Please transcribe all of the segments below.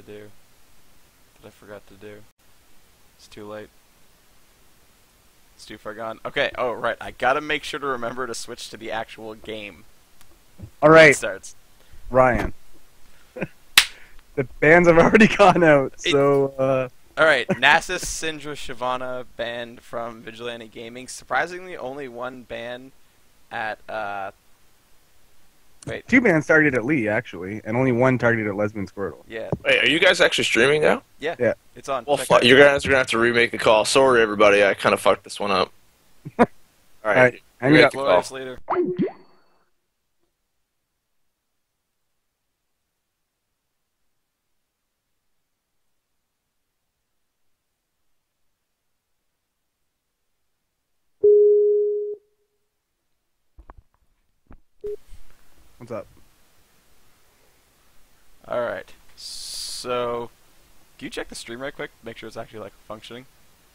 to do that I forgot to do. It's too late. It's too far gone. Okay, oh right, I gotta make sure to remember to switch to the actual game. All When it right, starts. Ryan. The bands have already gone out, so Alright, Nasus, Syndra, Shyvana banned from Vigilante Gaming. Surprisingly, only one ban at, wait, two bands targeted at Lee actually, and only one targeted at Lesbian Squirtle. yeah, Wait, are you guys actually streaming now? yeah, Yeah. it's on. Well, Check it out. you guys are gonna have to remake the call. Sorry, everybody. I kind of fucked this one up. All All right, right, hang it remake up. the Blow call. us later. What's up? Alright, so, can you check the stream right quick? Make sure it's actually, like, functioning.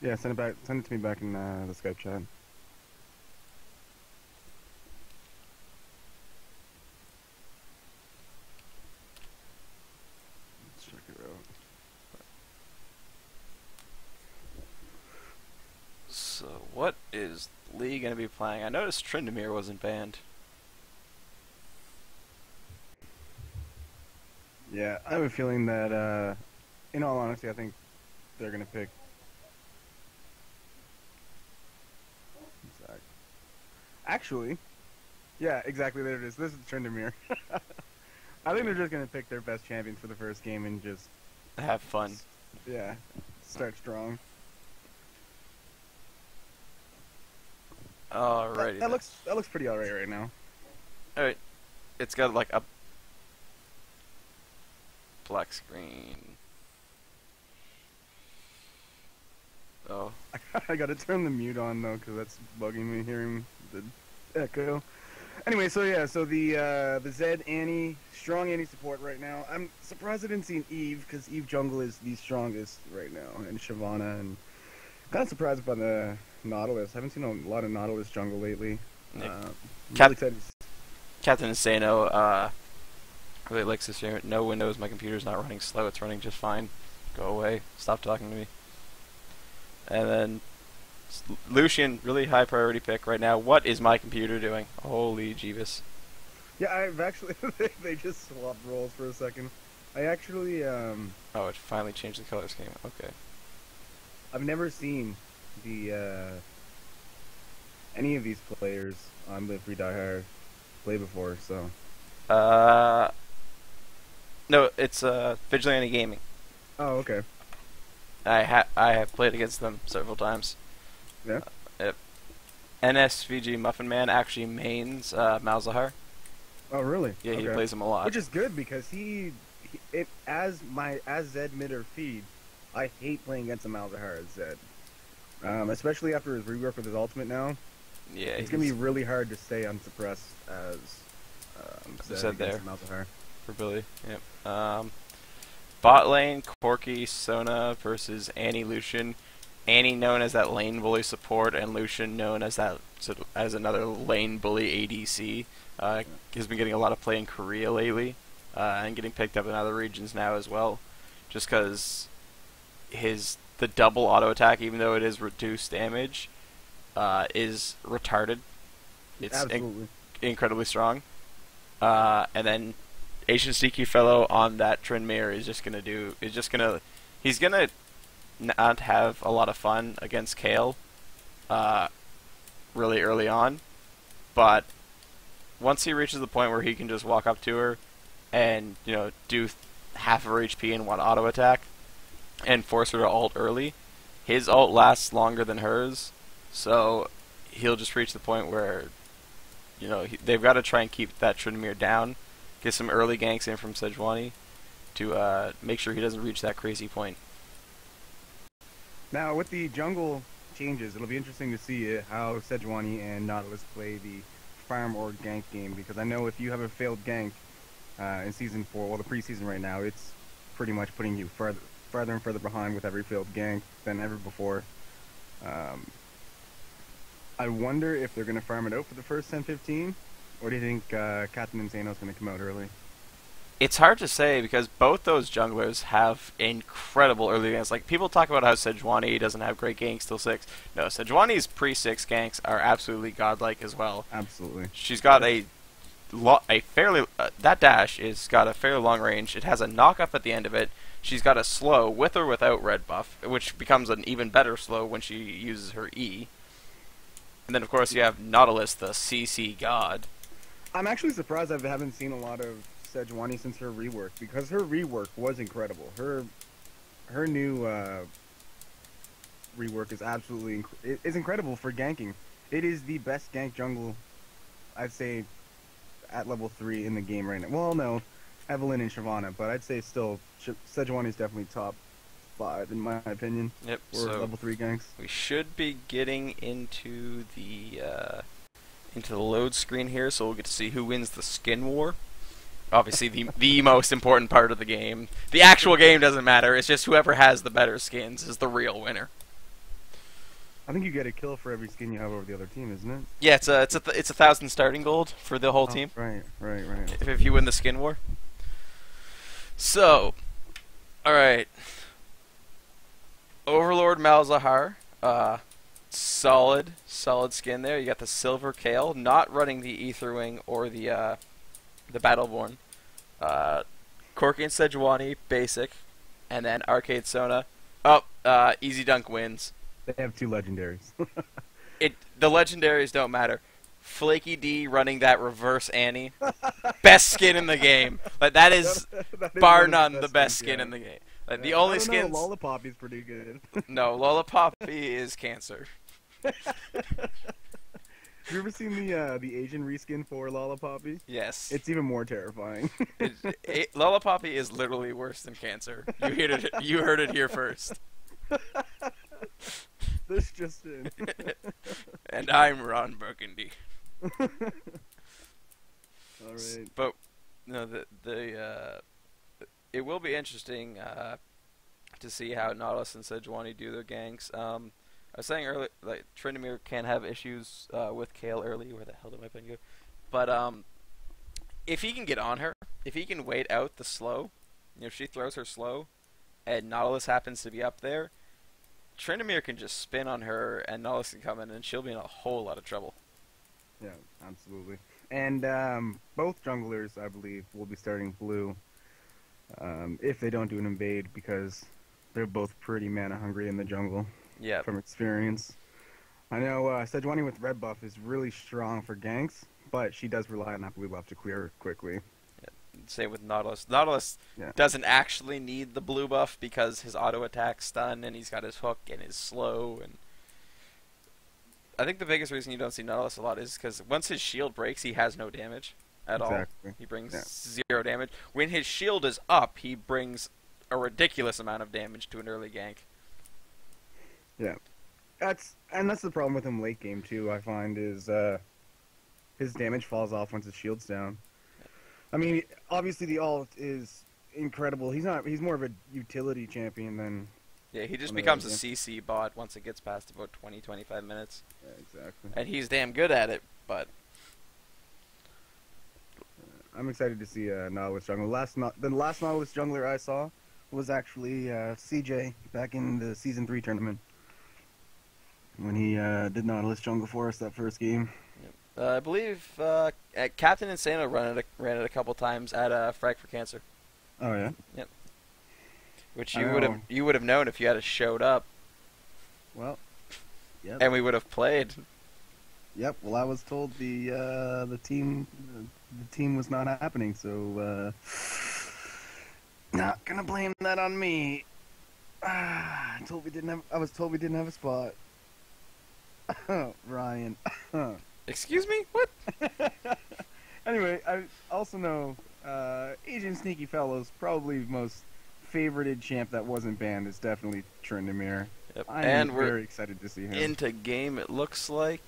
Yeah, send it back. Send it to me back in the Skype chat. Let's check it out. So, what is Lee gonna be playing? I noticed Tryndamere wasn't banned. Yeah, I have a feeling that, in all honesty, I think they're gonna pick. Exact. Actually, yeah, exactly. There it is. This is Tryndamere. I think they're just gonna pick their best champions for the first game and just, Have fun. yeah, start strong. Alrighty. That looks pretty alright right now. Alright. It's got like a black screen. Oh. I gotta turn the mute on though, cause that's bugging me hearing the echo. Anyway, so yeah, so the Zed Annie, strong Annie support right now. I'm surprised I didn't see an Eve, cause Eve jungle is the strongest right now, and Shyvana, and kind of surprised by the Nautilus. I haven't seen a lot of Nautilus jungle lately. Nick. Really excited. Captain Insano, really likes this stream. No Windows, my computer's not running slow, it's running just fine. Go away. Stop talking to me. And then Lucian, really high priority pick right now. What is my computer doing? Holy Jeebus. Yeah, I've actually they just swapped roles for a second. I actually Oh, it finally changed the color scheme. Okay. I've never seen the any of these players on Live Free Die Hard play before, so No, it's Vigilante Gaming. oh okay. I have played against them several times. Yeah. Yep. NSVG Muffin Man actually mains Malzahar. Oh really? Yeah, he Okay. plays him a lot. Which is good because as Zed mid or feed, I hate playing against the Malzahar as Zed. Especially after his rework with his ultimate now. Yeah, It's gonna be really hard to stay unsuppressed as Zed Zed there. against Malzahar. for Billy. Yep. Bot lane, Corki, Sona versus Annie Lucian. Annie known as that lane bully support, and Lucian known as that as another lane bully ADC. He's been getting a lot of play in Korea lately, and getting picked up in other regions now as well. Just because the double auto attack, even though it is reduced damage, is retarded. It's Absolutely. incredibly strong. And then Asian CQ fellow on that Tryndamere he's gonna not have a lot of fun against Kale really early on, but once he reaches the point where he can just walk up to her and do half of her HP in one auto attack and force her to ult early, his ult lasts longer than hers, so he'll just reach the point where they've got to try and keep that Tryndamere down, get some early ganks in from Sejuani to make sure he doesn't reach that crazy point. Now with the jungle changes, it'll be interesting to see how Sejuani and Nautilus play the farm or gank game, because I know if you have a failed gank in Season 4, well the preseason right now, it's pretty much putting you farther and further behind with every failed gank than ever before. I wonder if they're going to farm it out for the first 10-15, or do you think Captain Insano is going to come out early? It's hard to say because both those junglers have incredible early ganks. Like, people talk about how Sejuani doesn't have great ganks till 6. No, Sejuani's pre-6 ganks are absolutely godlike as well. Absolutely. She's got a fairly that dash is got a fairly long range. It has a knock up at the end of it. She's got a slow with or without red buff, which becomes an even better slow when she uses her E. And then of course you have Nautilus, the CC god. I'm actually surprised I haven't seen a lot of Sejuani since her rework, because her rework was incredible. Her new rework is absolutely is incredible for ganking. It is the best gank jungle, I'd say, at level 3 in the game right now. Well, no, Evelyn and Shyvana, but I'd say still Sejuani is definitely top 5 in my opinion. Yep. For So level 3 ganks. we should be getting into the load screen here, so we'll get to see who wins the skin war. Obviously, the most important part of the game. The actual game doesn't matter. It's just whoever has the better skins is the real winner. I think you get a kill for every skin you have over the other team, isn't it? Yeah, it's 1,000 starting gold for the whole team. Right. If you win the skin war. So, all right. Overlord Malzahar, solid skin there. You got the Silver Kale, not running the Aetherwing or the Battleborn. Corki and Sejuani, basic, and then Arcade Sona. EZDunk wins. They have 2 legendaries. The legendaries don't matter. Flaky D running that reverse Annie, best skin in the game. Like that is bar none the best skin in the game. Like the only skins. Lollapoppy's pretty good. No, Lollapoppy is cancer. Have you ever seen the Asian reskin for Lollapoppy? Yes. It's even more terrifying. Lollapoppy is literally worse than cancer. You heard it here first. This just in. And I'm Ron Burgundy. All right. But no, it will be interesting to see how Nautilus and Sejuani do their ganks. I was saying earlier, like Tryndamere can have issues with Kale early. Where the hell did my pen go? But if he can get on her, if he can wait out the slow, if she throws her slow, and Nautilus happens to be up there, Tryndamere can just spin on her, and Nautilus can come in, and she'll be in a whole lot of trouble. Yeah, absolutely. And both junglers, I believe, will be starting blue if they don't do an invade, because they're both pretty mana hungry in the jungle. Yeah. From experience. I know Sejuani with red buff is really strong for ganks, but she does rely on that blue buff to clear quickly. Same with Nautilus. Nautilus doesn't actually need the blue buff because his auto attack's stun and he's got his hook and his slow. And I think the biggest reason you don't see Nautilus a lot is because once his shield breaks, he has no damage at all. He brings 0 damage. When his shield is up, he brings a ridiculous amount of damage to an early gank. Yeah, that's the problem with him late game too. I find is his damage falls off once his shield's down. I mean, obviously the ult is incredible. He's more of a utility champion than. Yeah, he just becomes a CC bot once it gets past about 20-25 minutes. Yeah, exactly. And he's damn good at it, but. I'm excited to see Nautilus jungler. The last Nautilus jungler I saw was actually CJ back in the Season 3 tournament. When he did Nautilus jungle for us that first game. I believe Captain Insano ran it a couple times at Frag for Cancer. Oh yeah. Yep. Which you would have known if you had showed up. Well. Yep. And we would have played. Yep. Well, I was told the team was not happening, so not gonna blame that on me. I was told we didn't have a spot. Ryan. Excuse me? What? Anyway, I also know Asian Sneaky Fellow's probably most favorited champ that wasn't banned is definitely Tryndamere. Yep. I'm very excited to see him. Into game, it looks like.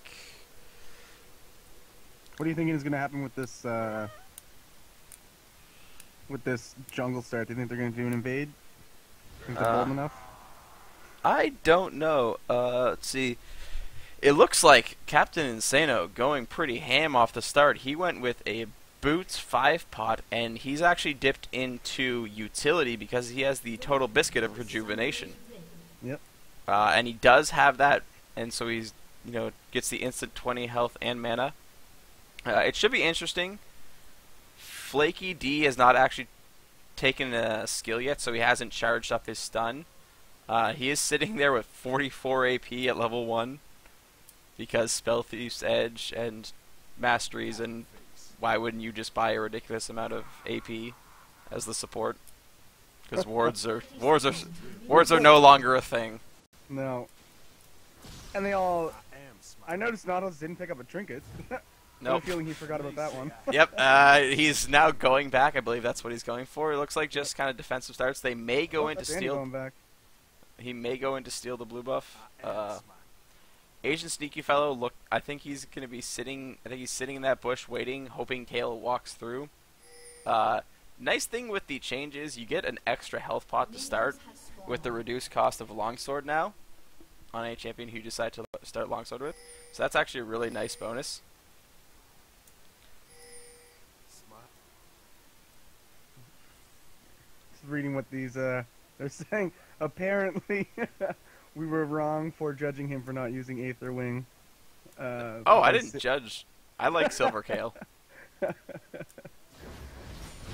What do you think is going to happen with this jungle start? Do you think they're going to do an invade? Think they're bold enough? I don't know. Let's see. It looks like Captain Insano going pretty ham off the start. He went with a boots 5-pot, and he's actually dipped into utility because he has the total biscuit of rejuvenation. Yep. And he does have that, and so he's gets the instant 20 health and mana. It should be interesting. Flaky D has not actually taken a skill yet, so he hasn't charged up his stun. He is sitting there with 44 AP at level 1 because Spell Thief's Edge and Masteries, and why wouldn't you just buy a ridiculous amount of AP as the support? Because wards are no longer a thing. No. And they all. I noticed Nautilus didn't pick up a trinket. Nope. I have a feeling he forgot about that one. Yep. He's now going back. I believe that's what he's going for. It looks like just kind of defensive starts. They may go into Andy steal. going back. He may go into steal the blue buff. Asian Sneaky Fellow, look, I think he's going to be sitting, in that bush waiting, hoping Kale walks through. Nice thing with the change is you get an extra health pot to start with the reduced cost of Longsword now on a champion who you decide to start Longsword with. So that's actually a really nice bonus. Just reading what these, they're saying. Apparently, we were wrong for judging him for not using Aether Wing. Oh, I didn't judge. I like Silver Kale.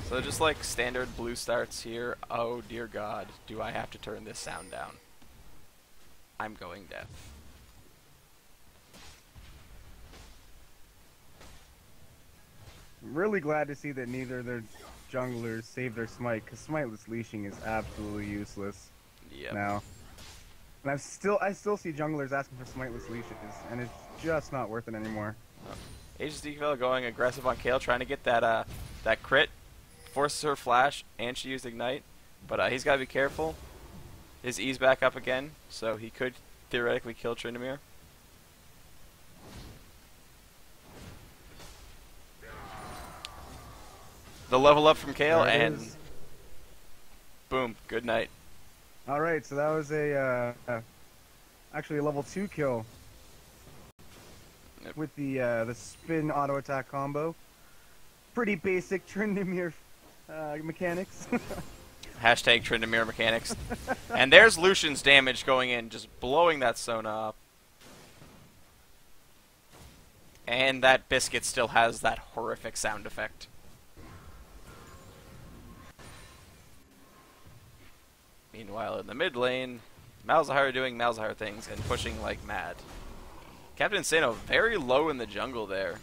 So just like standard blue starts here. Oh dear God, do I have to turn this sound down? I'm going deaf. I'm really glad to see that neither of their junglers saved their smite, because smiteless leashing is absolutely useless now. And I still see junglers asking for smiteless leashes, and it's just not worth it anymore. Aegis Decal going aggressive on Kale, trying to get that that crit. Forces her flash, and she used ignite, but he's got to be careful. His E's back up again, so he could theoretically kill Tryndamere. The level up from Kale, and boom, good night. Alright, so that was actually a level 2 kill. Yep. With the spin auto attack combo. Pretty basic Tryndamere mechanics. Hashtag Tryndamere mechanics. And there's Lucian's damage going in, just blowing that Sona up. And that biscuit still has that horrific sound effect. Meanwhile, in the mid lane, Malzahar doing Malzahar things and pushing like mad. Captain Insano very low in the jungle there.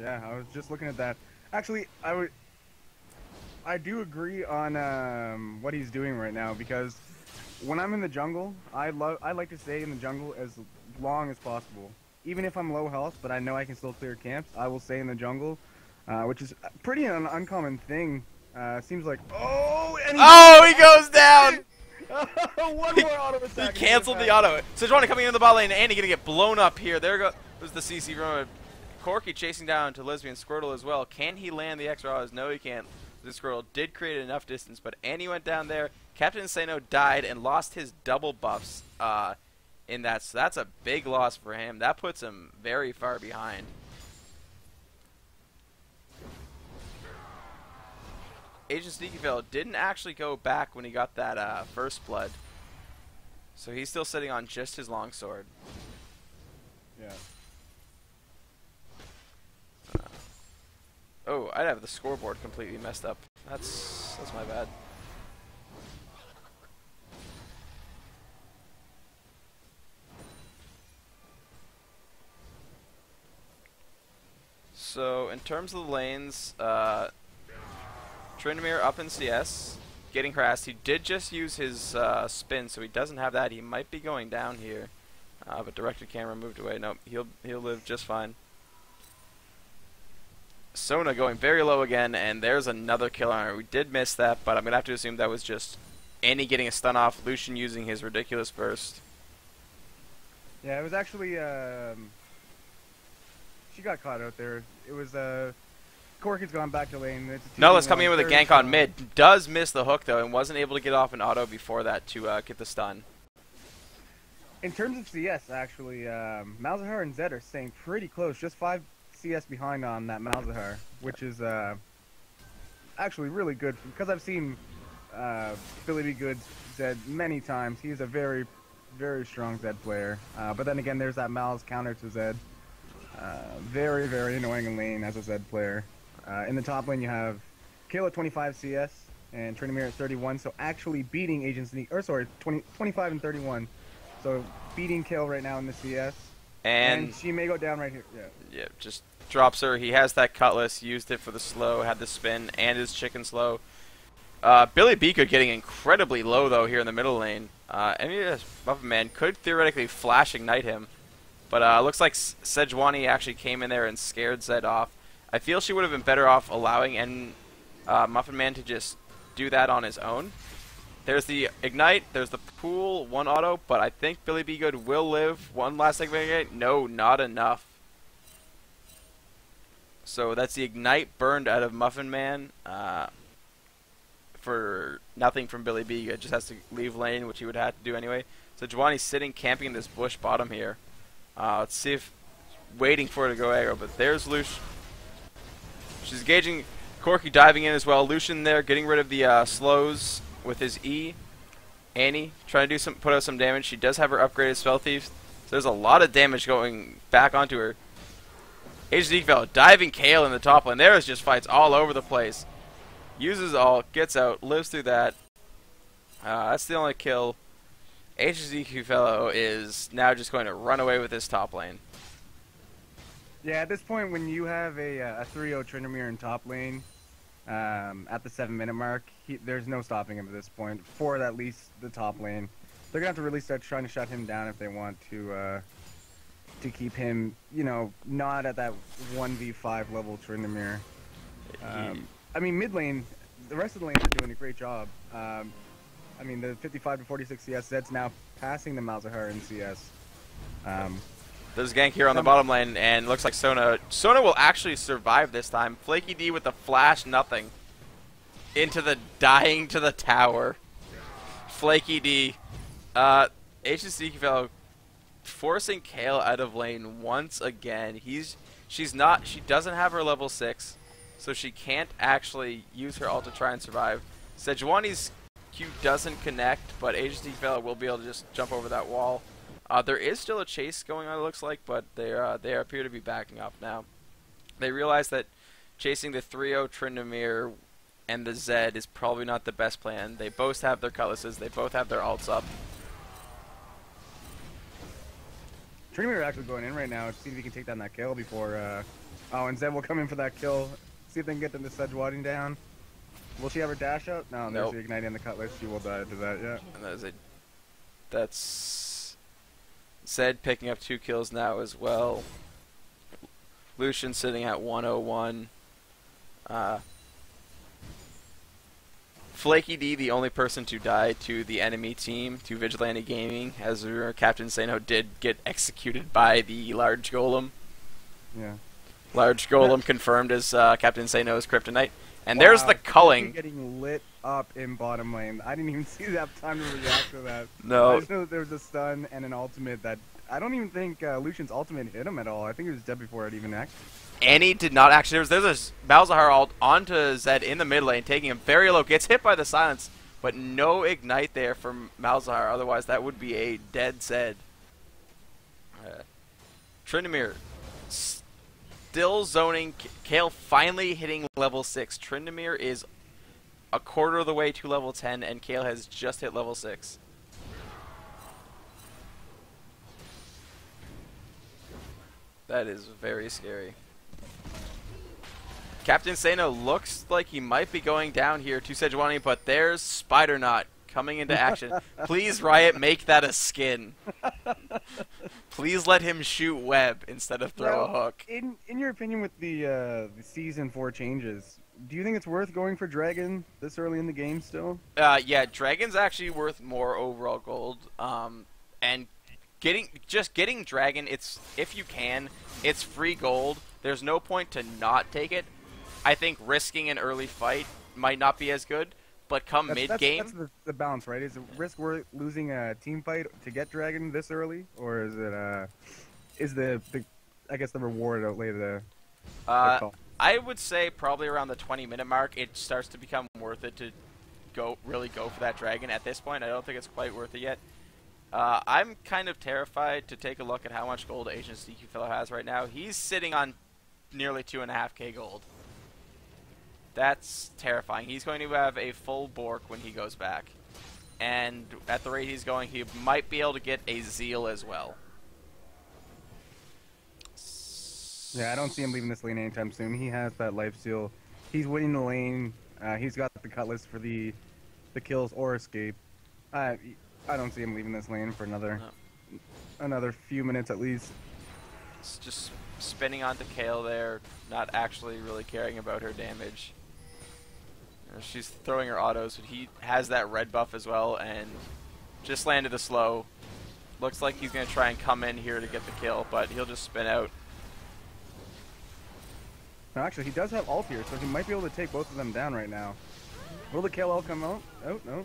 Yeah, I was just looking at that. Actually, I do agree on what he's doing right now, because when I'm in the jungle, I like to stay in the jungle as long as possible. Even if I'm low health, but I know I can still clear camps, I will stay in the jungle, which is pretty an uncommon thing. Seems like he goes down. One more auto attack. He canceled the auto. Sejuani coming into the bot lane, and Andy gonna get blown up here. There goes the CC from Corki chasing down to Lesbian Squirtle as well. Can he land the extra autos? No, he can't. The Squirtle did create enough distance, but Andy went down there. Captain Insano died and lost his double buffs in that, so that's a big loss for him. That puts him very far behind. Agent Sneakyville didn't actually go back when he got that first blood, so he's still sitting on just his longsword. Yeah. Oh, I'd have the scoreboard completely messed up. That's my bad. So in terms of the lanes, Tryndamere up in CS, getting harassed. He did just use his spin, so he doesn't have that. He might be going down here, but directed camera moved away. Nope, he'll live just fine. Sona going very low again, and there's another kill on her. We did miss that, but I'm gonna have to assume that was just Annie getting a stun off, Lucian using his ridiculous burst. Yeah, it was actually she got caught out there. It was Corky's gone back to lane. Nulla's coming in with a gank on mid. Does miss the hook, though, and wasn't able to get off an auto before that to get the stun. In terms of CS, actually, Malzahar and Zed are staying pretty close. Just 5 CS behind on that Malzahar, which is actually really good because I've seen Billy B. Good's Zed many times. He's a very, very strong Zed player. But then again, there's that Mal's counter to Zed. Very, very annoying in lane as a Zed player. In the top lane, you have Kale at 25 CS and Trinamir at 31. So actually beating Agent Sneak, or sorry, 25 and 31. So beating Kale right now in the CS. And she may go down right here. Yeah, just drops her. He has that Cutlass, used it for the slow, had the spin, and his chicken slow. Billy B. Good getting incredibly low, though, here in the middle lane. Muffin Man could theoretically flash ignite him. But looks like Sejuani actually came in there and scared Zed off. I feel she would have been better off allowing Muffin Man to just do that on his own. There's the Ignite, there's the Pool, 1 auto, but I think Billy B. Good will live. One last Ignite. No, not enough. So that's the Ignite burned out of Muffin Man for nothing from Billy B. Good. Just has to leave lane, which he would have to do anyway. So Juwani's sitting, camping in this bush bottom here. Let's see if... waiting for her to go aggro, but there's Lucian. She's engaging Corki, diving in as well. Lucian there, getting rid of the slows with his E. Annie trying to do put out some damage. She does have her upgraded Spell Thief, so there's a lot of damage going back onto her. EZDunk diving Kale in the top lane. There's just fights all over the place. Uses all, gets out, lives through that. That's the only kill. EZDunk fellow is now just going to run away with this top lane. Yeah, at this point, when you have a 3-0 Tryndamere in top lane at the 7-minute mark, there's no stopping him at this point, for at least the top lane. They're going to have to really start trying to shut him down if they want to keep him, you know, not at that 1v5 level Tryndamere. I mean, mid lane, the rest of the lanes are doing a great job. I mean, the 55 to 46 CS, that's now passing the Malzahar in CS. There's a gank here on the bottom lane, and looks like Sona will actually survive this time. Flaky D with the flash, nothing. Into the dying to the tower. Flaky D. HSC fellow forcing Kale out of lane once again. She doesn't have her level 6, so she can't actually use her ult to try and survive. Sejuani's Q doesn't connect, but HSC fellow will be able to just jump over that wall. There is still a chase going on, it looks like, but they appear to be backing up now. They realize that chasing the 3-0 Tryndamere and the Zed is probably not the best plan. They both have their cutlasses, they both have their ults up. Tryndamere actually going in right now to see if he can take down that kill before... oh, and Zed will come in for that kill. See if they can get them to Sejuani down. Will she have her dash out? No, there's nope. the igniting the cutlass. She will die to that, yeah. And that's Zed picking up 2 kills now as well. Lucian sitting at 101. Flaky D, the only person to die to the enemy team, to Vigilante Gaming, as Captain Sano did get executed by the large golem. Yeah. Large golem confirmed as Captain Sano's kryptonite. And wow, there's the culling. Getting lit up in bottom lane. I didn't even see that time to react to that. No. I just know that there was a stun and an ultimate that I don't even think Lucian's ultimate hit him at all. I think it was dead before it even acted. Annie did not actually. There's a Malzahar ult onto Zed in the mid lane, taking him very low. Gets hit by the silence, but no ignite there from Malzahar. Otherwise, that would be a dead Zed. Tryndamere still zoning. Kale finally hitting level 6. Tryndamere is a quarter of the way to level 10, and Kale has just hit level 6. That is very scary. Captain Sano looks like he might be going down here to Sejuani, but there's Spider Knot coming into action. Please, Riot, make that a skin. Please let him shoot web instead of throw a hook. In your opinion, with the Season 4 changes, do you think it's worth going for Dragon this early in the game still? Yeah, Dragon's actually worth more overall gold. And getting Dragon, if you can, it's free gold. There's no point to not take it. I think risking an early fight might not be as good, but come mid-game... That's the balance, right? Is it risk worth losing a team fight to get Dragon this early? Or is it, I guess the reward outweigh the Uh, I would say probably around the 20-minute mark, it starts to become worth it to really go for that dragon. At this point, I don't think it's quite worth it yet. I'm kind of terrified to take a look at how much gold Agent Sneaky Fellow has right now. He's sitting on nearly 2.5k gold. That's terrifying. He's going to have a full Bork when he goes back. And at the rate he's going, he might be able to get a Zeal as well. Yeah, I don't see him leaving this lane anytime soon. He has that life steal. He's winning the lane. He's got the cutlass for the kills or escape. I don't see him leaving this lane for another few minutes at least. It's just spinning onto Kale there, not actually really caring about her damage. She's throwing her autos, but he has that red buff as well, and just landed a slow. Looks like he's going to try and come in here to get the kill, but he'll just spin out. No, actually, he does have ult here, so he might be able to take both of them down right now. Will the kill ult come out? Oh, no.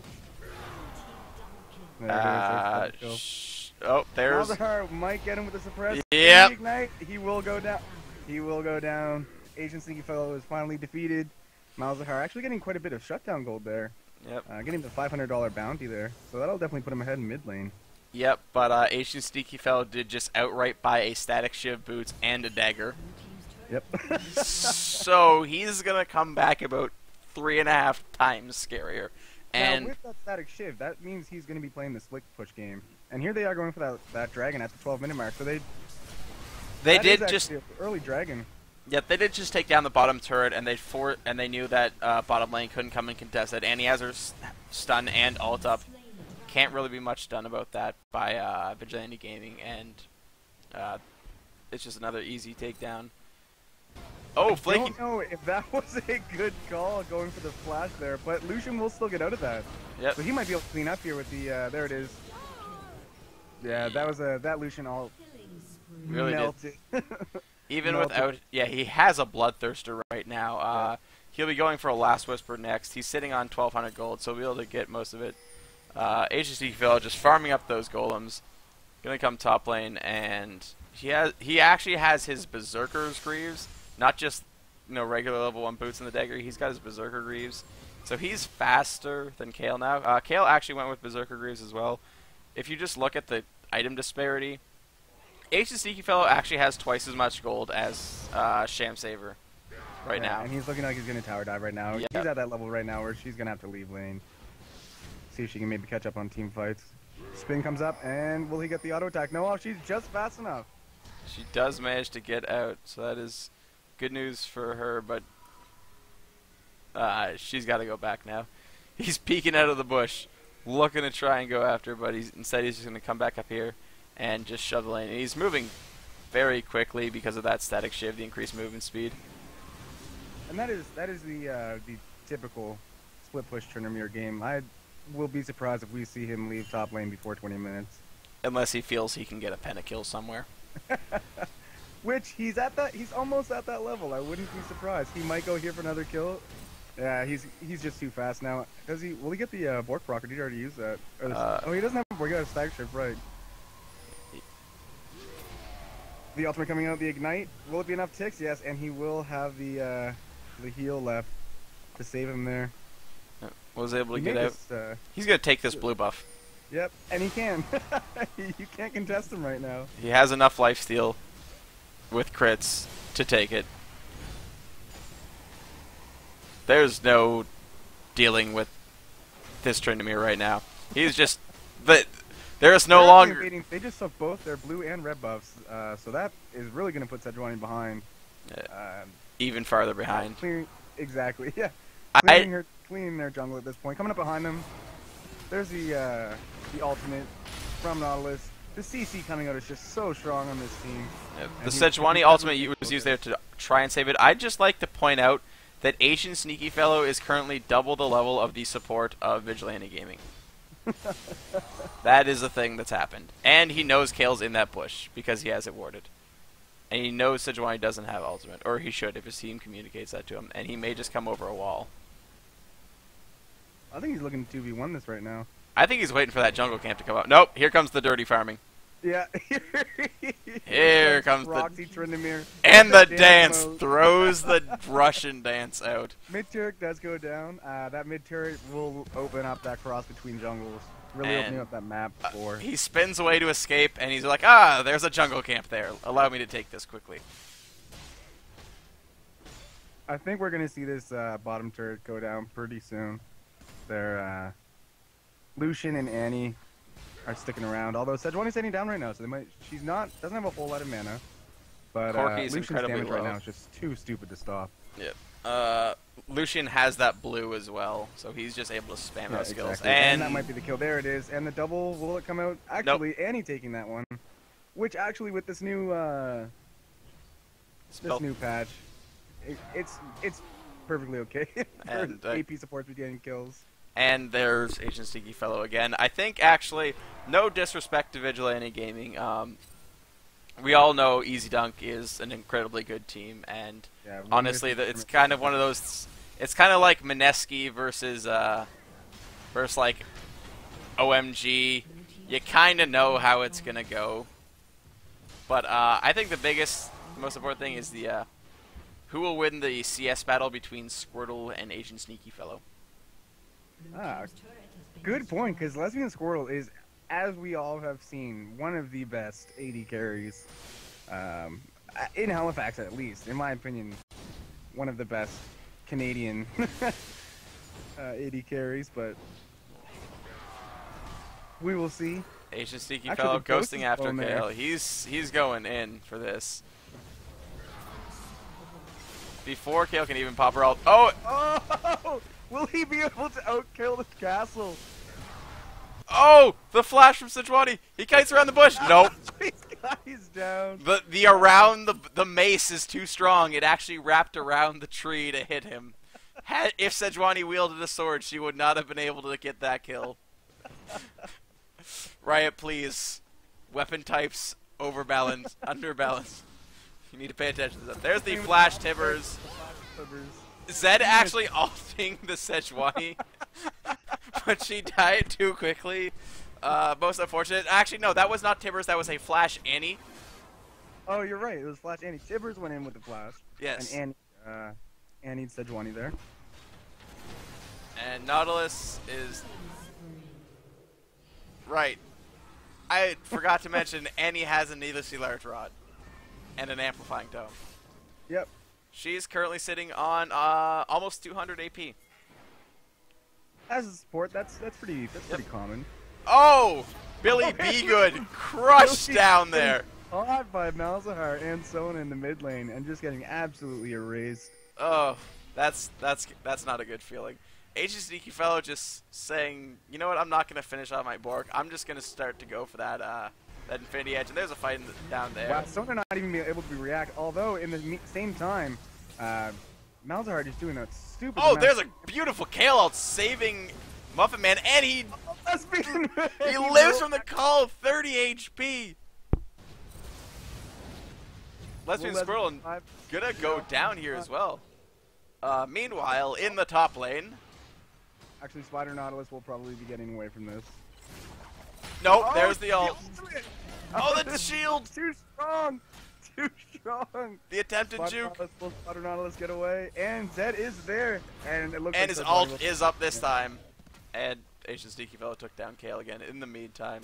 There's... Malzahar might get him with the suppress. Yep. Ignite. He will go down. He will go down. Agent Sneaky Fellow is finally defeated. Malzahar actually getting quite a bit of shutdown gold there. Yep. Getting the $500 bounty there. So that'll definitely put him ahead in mid lane. Yep, but Agent Sneaky Fellow did just outright buy a static shiv boots and a dagger. Yep. So he's going to come back about 3.5 times scarier. And now, with that static shiv, that means he's going to be playing the slick push game. And here they are going for that dragon at the 12-minute mark. So they did just early dragon. Yep, they did just take down the bottom turret, and they knew that bottom lane couldn't come and contest it. And he has her stun and ult up. Can't really be much done about that by Vigilante Gaming, and it's just another easy takedown. Oh, Flaky! I don't know if that was a good call going for the flash there, but Lucian will still get out of that. Yep. So he might be able to clean up here with the there it is. Yeah, that was that Lucian all really melted. Even melted. without, yeah, he has a Bloodthirster right now. He'll be going for a Last Whisper next. He's sitting on 1,200 gold, so he'll be able to get most of it. HSC Phil just farming up those golems. Gonna come top lane, and he actually has his Berserker's Greaves. Not just, regular level 1 boots in the dagger. He's got his Berserker Greaves. So he's faster than Kale now. Kale actually went with Berserker Greaves as well. If you just look at the item disparity, Ancient Sneaky Fellow actually has twice as much gold as Sham Saver right now. And he's looking like he's going to tower dive right now. Yep. He's at that level right now where she's going to have to leave lane. See if she can maybe catch up on team fights. Spin comes up, and will he get the auto attack? No, she's just fast enough. She does manage to get out, so that is good news for her, but she's got to go back now. He's peeking out of the bush, looking to try and go after her, but instead he's just going to come back up here and just shove the lane. And he's moving very quickly because of that static shiv, the increased movement speed. And that is the typical split push Tryndamere game. I will be surprised if we see him leave top lane before 20 minutes. Unless he feels he can get a pentakill somewhere. Which he's almost at that level. I wouldn't be surprised. He might go here for another kill. Yeah, he's just too fast now. Will he get the Bork proc, or did he already use that? Oh, he doesn't have a Bork, he got a stag shift, right. The ultimate coming out, the ignite. Will it be enough ticks? Yes, and he will have the heal left to save him there. Was able to get out. He's going to take this blue buff. Yep, and he can. You can't contest him right now. He has enough lifesteal with crits to take it. There's no dealing with this Tryndamere right now. He's just... There is no longer... They just took both their blue and red buffs, so that is really going to put Sejuani behind. Even farther behind. Exactly, yeah. Cleaning their jungle at this point. Coming up behind them, there's the ultimate from Nautilus. The CC coming out is just so strong on this team. Yeah, the Sejuani ultimate was used there to try and save it. I'd just like to point out that Asian Sneaky Fellow is currently double the level of the support of Vigilante Gaming. That is a thing that's happened. And he knows Kale's in that bush because he has it warded. And he knows Sejuani doesn't have ultimate, or he should if his team communicates that to him, and he may just come over a wall. I think he's looking to 2v1 this right now. I think he's waiting for that jungle camp to come out. Nope, here comes the dirty farming. Yeah. Here comes the Roxy Trindamere. and the Dance dance mode. throws the Russian dance out. Mid turret does go down. That mid turret will open up that cross between jungles. Really And, opening up that map for. He spins away to escape, and he's like, "Ah, there's a jungle camp there. Allow me to take this quickly." I think we're gonna see this bottom turret go down pretty soon. They're Lucian and Annie are sticking around. Although Sejuani's sitting down right now, so they might. She's not. Doesn't have a whole lot of mana. But Corki's Lucian's incredibly damage right low. now is just too stupid to stop. Yep. Lucian has that blue as well, so he's just able to spam those skills. Exactly. And that might be the kill. There it is. And the double, will it come out? Actually, Annie taking that one. Which actually, with this new patch, it's perfectly okay. And, AP supports be getting kills. And there's Agent Sneaky Fellow again. I think, actually, no disrespect to Vigilante Gaming. We all know EZDunk is an incredibly good team, and Yeah, honestly, it's kind of one of those. It's kind of like Mineski versus like OMG. You kind of know how it's gonna go, but I think the biggest, most important thing is the who will win the CS battle between Squirtle and Agent Sneaky Fellow. Good point, because Lesbian Squirtle is, as we all have seen, one of the best AD carries in Halifax, at least, in my opinion, one of the best Canadian AD carries, but we will see. Agent Sneaky Actually, Fellow the Ghost ghosting is after blown there. KO. He's going in for this. Before KO can even pop her out. Oh! Oh! Will he be able to outkill the castle? Oh! The flash from Sejuani! He kites around the bush! Nope. He's down. The around the mace is too strong. It actually wrapped around the tree to hit him. If Sejuani wielded a sword, she would not have been able to get that kill. Riot, please. Weapon types overbalance, underbalance. You need to pay attention to that. There's the flash Tibbers. Zed actually ulting the Sejuani, but she died too quickly. Most unfortunate. Actually, no, that was not Tibbers. That was a flash Annie. Oh, you're right. It was Flash Annie. Tibbers went in with the flash. Yes. And Annie Sejuani there. And Nautilus is... Right. I forgot to mention Annie has a needlessly large rod. And an amplifying dome. Yep. She's currently sitting on almost 200 AP. As a support, that's pretty common. Oh! Billy Be Good crushed down there. Caught by Malzahar and Sona in the mid lane and just getting absolutely erased. Oh, that's not a good feeling. Agent Sneaky Fellow just saying, you know what, I'm not going to finish off my Bork. I'm just going to start to go for that Infinity Edge. And there's a fight down there. Wow, Sona not even being able to react. Although, in the same time, Malzahar is doing a stupid Oh, amount. there's a beautiful Kale out saving Muffin Man. And he He lives from the call, 30 HP. Lesbian Squirrel gonna go down here as well. Meanwhile, in the top lane. Actually, Spider Nautilus will probably be getting away from this. Nope, there's the ult. Oh, the shield! Too strong! Too strong! The attempted juke. Will Spider Nautilus get away? And Zed is there! And it looks And like his Sejuani ult will- is up this time. And Asian Sneaky Fellow took down Kale again in the meantime.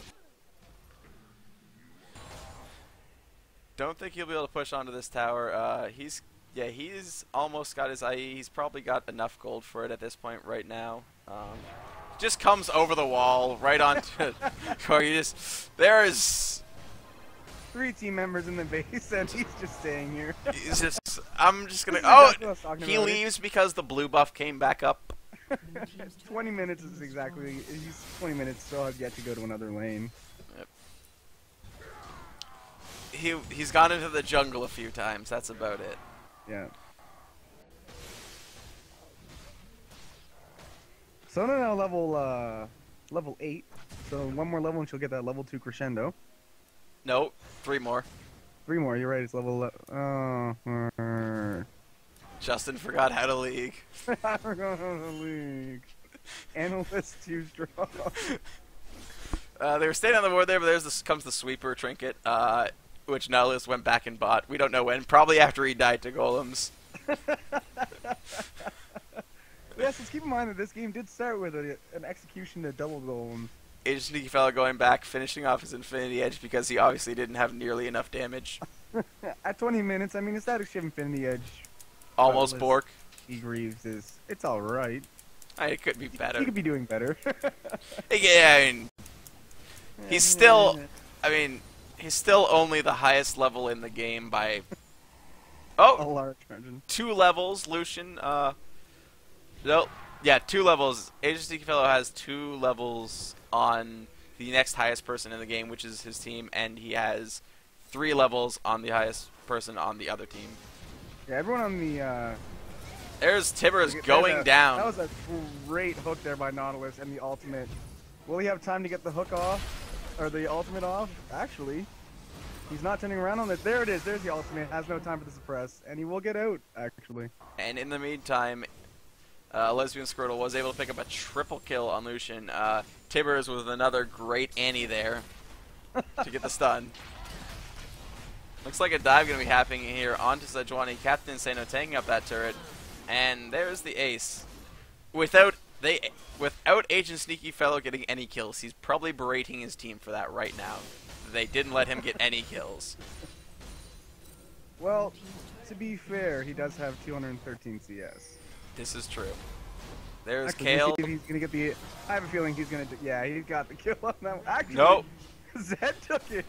Don't think he'll be able to push onto this tower. He's almost got his IE. He's probably got enough gold for it at this point right now. Just comes over the wall right onto Corey. There is 3 team members in the base and he's just staying here. He's just. I'm just gonna. This is Oh, exactly what I was talking he about. leaves because the blue buff came back up. 20 minutes is exactly. He's 20 minutes, so I've yet to go to another lane. He's gone into the jungle a few times. That's about it. Yeah. Sona now level 8, so one more level and she'll get that level 2 crescendo. No, 3 more. 3 more, you're right, it's level Justin forgot how to league. I forgot how to league. Analyst too strong. They were staying on the board there, but comes the sweeper trinket, which Nautilus went back and bought. We don't know when. Probably after he died to golems. Yes, let's keep in mind that this game did start with an execution to double golem. Agent Sneaky Fellow going back, finishing off his Infinity Edge because he obviously didn't have nearly enough damage. At 20 minutes, I mean, it's that Infinity Edge. Almost Bork. Greaves it's alright. It could be better. He could be doing better. Yeah, I mean, he's still only the highest level in the game by, a large margin. 2 levels, Lucian. No, yeah, 2 levels. Agent Sneaky Fellow has 2 levels on the next highest person in the game, which is his team, and he has 3 levels on the highest person on the other team. Yeah, everyone on the, There's Tibbers going down. That was a great hook there by Nautilus and the ultimate. Will he have time to get the hook off? Or the ultimate off? Actually, he's not turning around on it. There it is. There's the ultimate. Has no time for the suppress. And he will get out, actually. And in the meantime, Lesbian Squirtle was able to pick up a triple kill on Lucian. Tibbers with another great Annie there to get the stun. Looks like a dive going to be happening here onto Sejuani. Captain Insano taking up that turret. And there's the ace. Without Agent Sneaky Fellow getting any kills, he's probably berating his team for that right now. They didn't let him get any kills. Well, to be fair, he does have 213 CS. This is true. There's Actually, Kale. he's gonna get the. I have a feeling he's gonna. Yeah, he got the kill on that one. Actually, Nope. Zed took it.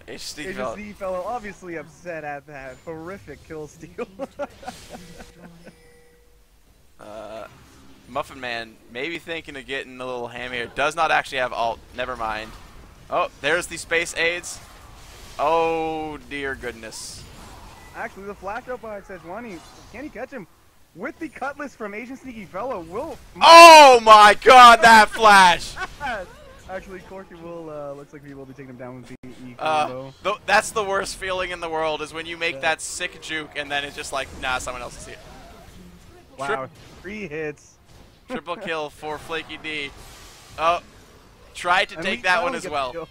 Agent Sneaky Agent Fellow. Sneaky Fellow obviously upset at that horrific kill steal. Muffin Man maybe thinking of getting a little ham here. Does not actually have ult. Never mind. Oh, there's the space aids. Oh dear goodness. Actually, the flash up by Sejuani, can he catch him? With the cutlass from Agent Sneaky Fellow, will. Oh my God, that flash! Actually, Corky will. Looks like he will be taking him down with the E combo. That's the worst feeling in the world, is when you make that sick juke and then it's just like, nah, someone else will see it. Wow, 3 hits. Triple kill for Flaky D. Oh, tried to take that one as well.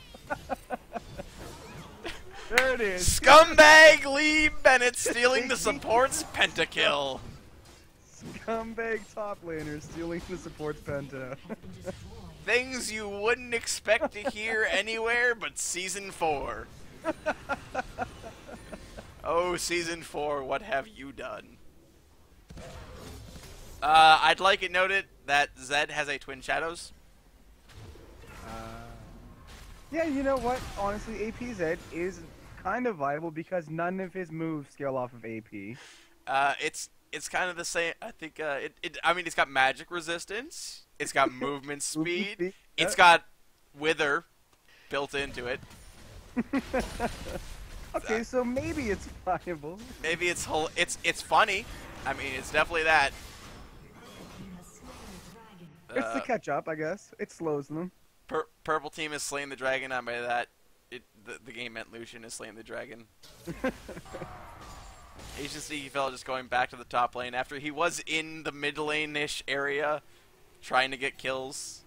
There it is. Scumbag Lee Bennett stealing the support's pentakill. Scumbag top laner stealing the support's penta. Things you wouldn't expect to hear anywhere but Season 4. Oh, Season 4, what have you done? I'd like it noted that Zed has a Twin Shadows. Yeah, you know what? Honestly, AP Zed is kind of viable because none of his moves scale off of AP. It's kind of the same. I think I mean, it's got magic resistance. It's got movement speed. It's got wither built into it. Okay, so maybe it's viable. Maybe it's funny. I mean, it's definitely that. It's the catch up, I guess. It slows them. Purple team is slaying the dragon. And by that, the game meant Lucian is slaying the dragon. Agent Sneaky Fellow just going back to the top lane after he was in the mid lane-ish area trying to get kills.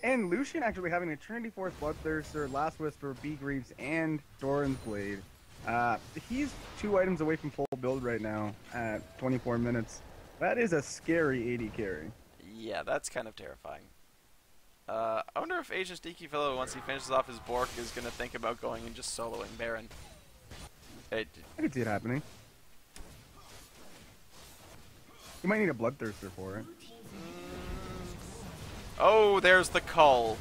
And Lucian actually having a Trinity Force Bloodthirster, Last Whisper, B Greaves, and Doran's Blade. He's 2 items away from full build right now at 24 minutes. That is a scary 80 carry. Yeah, that's kind of terrifying. I wonder if Agent Sneaky Fellow, once he finishes off his Bork, is going to think about going and just soloing Baron. I could see it happening. You might need a Bloodthirster for it. Oh, there's the Cull.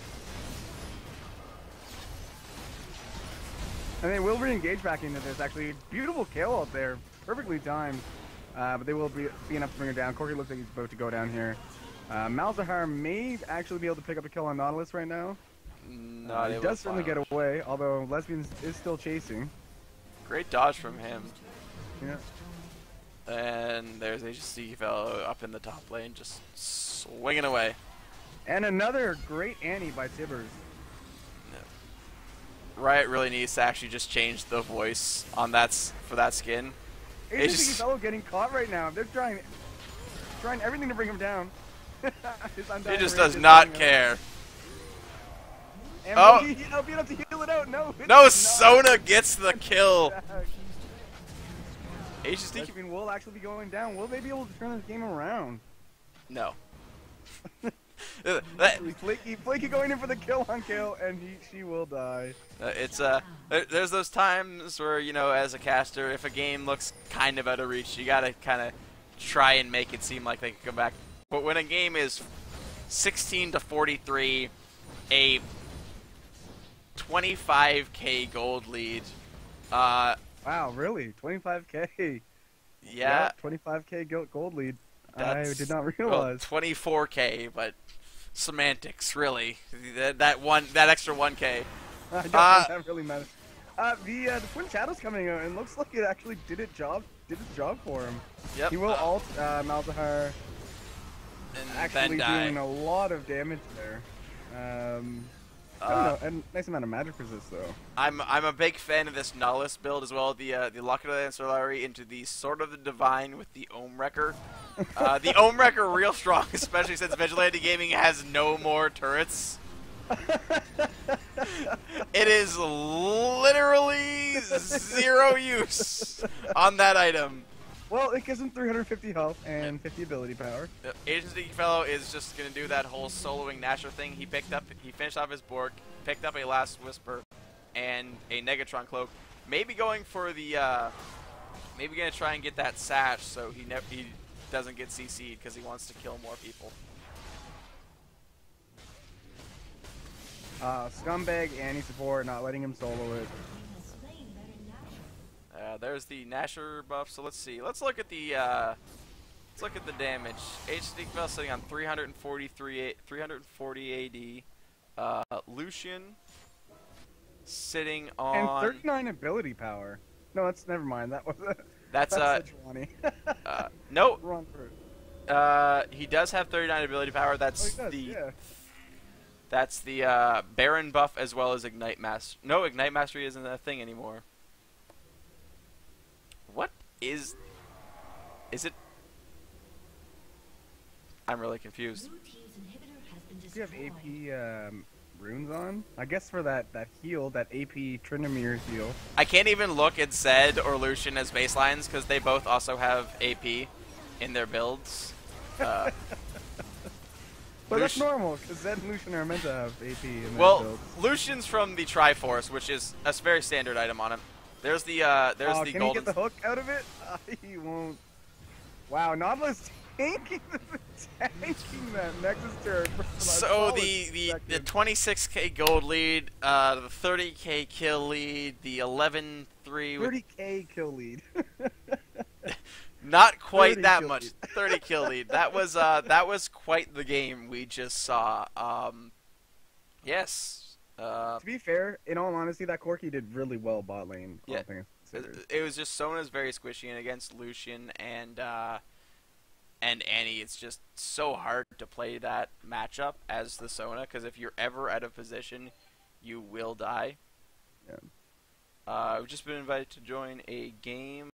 And they will re-engage back into this, actually. Beautiful kill out there. Perfectly timed. But they will be enough to bring her down. Corky looks like he's about to go down here. Malzahar may actually be able to pick up a kill on Nautilus right now. He does certainly get away, although Lesbian is still chasing. Great dodge from him. Yeah. And there's Agent Sneaky Fellow up in the top lane, just swinging away. And another great Annie by Tibbers. Riot really needs to actually just change the voice on for that skin. Agent Sneaky Fellow getting caught right now. They're trying everything to bring him down. He just does not care. And Oh! LP have to heal it out. No, it No, did Sona gets the kill. not. EZDunk. I mean, will actually be going down. Will they be able to turn this game around? No. Flaky going in for the kill on kill, and she will die. There's those times where, you know, as a caster, if a game looks kind of out of reach, you gotta kind of try and make it seem like they can come back. But when a game is 16 to 43, a 25k gold lead, Wow, really? 25k? yeah, 25k gold lead. I that's- did not well, realize. 24k, but semantics, that extra 1k. I don't think that really matters. The Twin Shadow's coming out, and looks like it actually did its job for him. Yep. He will ult Malzahar, And actually then die. doing a lot of damage there. I don't know, a nice amount of magic resist though. I'm a big fan of this Nihilus build as well. The Lockdown Solari into the Sword of the Divine with the Ohm Wrecker. The Ohm Wrecker real strong, especially since Vigilante Gaming has no more turrets. It is literally 0 use on that item. Well, it gives him 350 health and 50 ability power. The Agency fellow is just gonna do that whole soloing Nasher thing. He finished off his Bork, picked up a Last Whisper, and a Negatron Cloak. Maybe going for the, maybe gonna try and get that Sash so he doesn't get CC'd because he wants to kill more people. Scumbag Annie support, not letting him solo it. There's the Nasher buff. So let's see. Let's look at the damage. HD fell sitting on 340 AD. Lucian sitting on And 39 ability power. No, that's never mind. That was that's Sejuani. no. Wrong fruit. He does have 39 ability power. That's Oh, he does, yeah. That's the Baron buff as well as Ignite Master. No, Ignite Mastery isn't a thing anymore. What is it? I'm really confused. Do you have AP runes on? I guess for that heal, that AP Trinimir's heal. I can't even look at Zed or Lucian as baselines because they both also have AP in their builds. But that's normal, because Zed and Lucian are meant to have AP in their Well, builds. Lucian's from the Triforce, which is a very standard item on him. There's the Can golden. he get the hook out of it? He won't. Wow, Nautilus tanking that Nexus turret. So the 26k gold lead, the 30k kill lead, the 11-3 with 30k kill lead. not quite 30 that kill much. lead. 30 kill lead. That was quite the game we just saw. Yes. To be fair, in all honesty, that Corki did really well bot lane. all Yeah. things considered. It was just Sona's very squishy, and against Lucian and Annie, it's just so hard to play that matchup as the Sona, because if you're ever out of position, you will die. Yeah. I've just been invited to join a game.